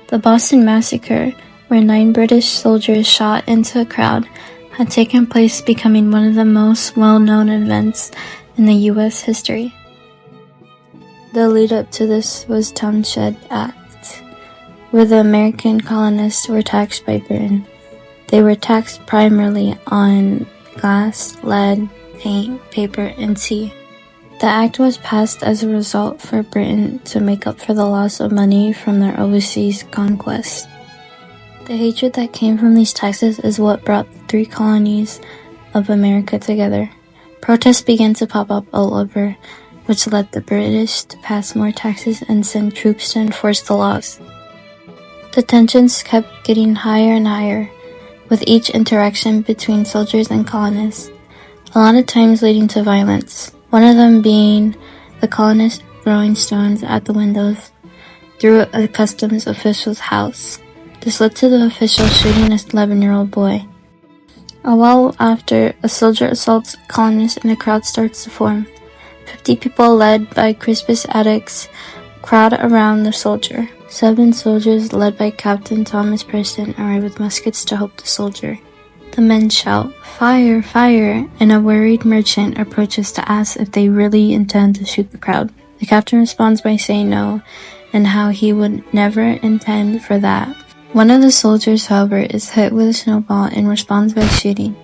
The Boston Massacre, where 9 British soldiers shot into a crowd, had taken place, becoming one of the most well-known events in the U.S. history. The lead-up to this was Townshend Act, where the American colonists were taxed by Britain. They were taxed primarily on glass, lead, paint, paper, and tea. The act was passed as a result for Britain to make up for the loss of money from their overseas conquests. The hatred that came from these taxes is what brought the 3 colonies of America together. Protests began to pop up all over, which led the British to pass more taxes and send troops to enforce the laws. The tensions kept getting higher and higher, with each interaction between soldiers and colonists, a lot of times leading to violence. One of them being the colonists throwing stones at the windows through a customs official's house. This led to the official shooting an 11-year-old boy. A while after, a soldier assaults a colonist and a crowd starts to form. 50 people led by Crispus Attucks crowd around the soldier. 7 soldiers led by Captain Thomas Preston arrive with muskets to help the soldier. The men shout, "Fire, fire," and a worried merchant approaches to ask if they really intend to shoot the crowd. The captain responds by saying no, and how he would never intend for that. One of the soldiers, however, is hit with a snowball and responds by shooting.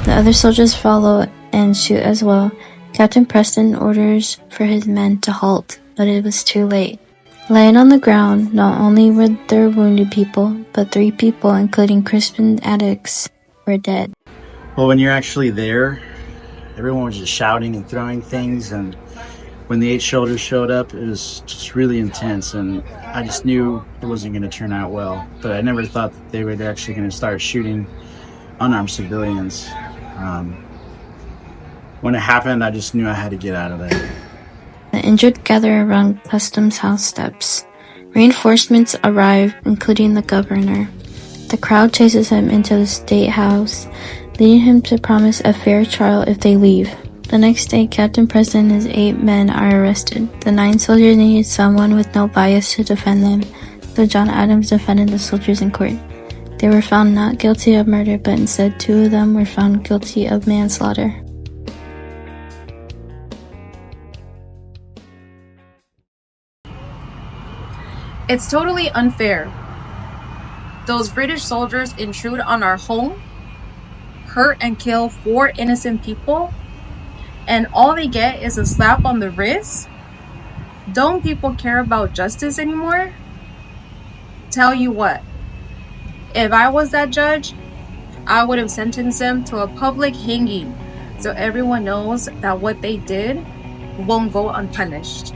The other soldiers follow and shoot as well. Captain Preston orders for his men to halt, but it was too late. Lying on the ground, not only were there wounded people, but 3 people, including Crispus Attucks, were dead. Well, when you're actually there, everyone was just shouting and throwing things, and when the 8 soldiers showed up, it was just really intense, and I just knew it wasn't going to turn out well. But I never thought that they were actually going to start shooting unarmed civilians. When it happened, I just knew I had to get out of there. The injured gather around Customs House steps. Reinforcements arrive, including the governor. The crowd chases him into the State House, leading him to promise a fair trial if they leave. The next day, Captain Preston and his 8 men are arrested. The 9 soldiers needed someone with no bias to defend them, so John Adams defended the soldiers in court. They were found not guilty of murder, but instead 2 of them were found guilty of manslaughter. It's totally unfair. Those British soldiers intrude on our home, hurt and kill 4 innocent people, and all they get is a slap on the wrist? Don't people care about justice anymore? Tell you what, if I was that judge, I would have sentenced them to a public hanging so everyone knows that what they did won't go unpunished.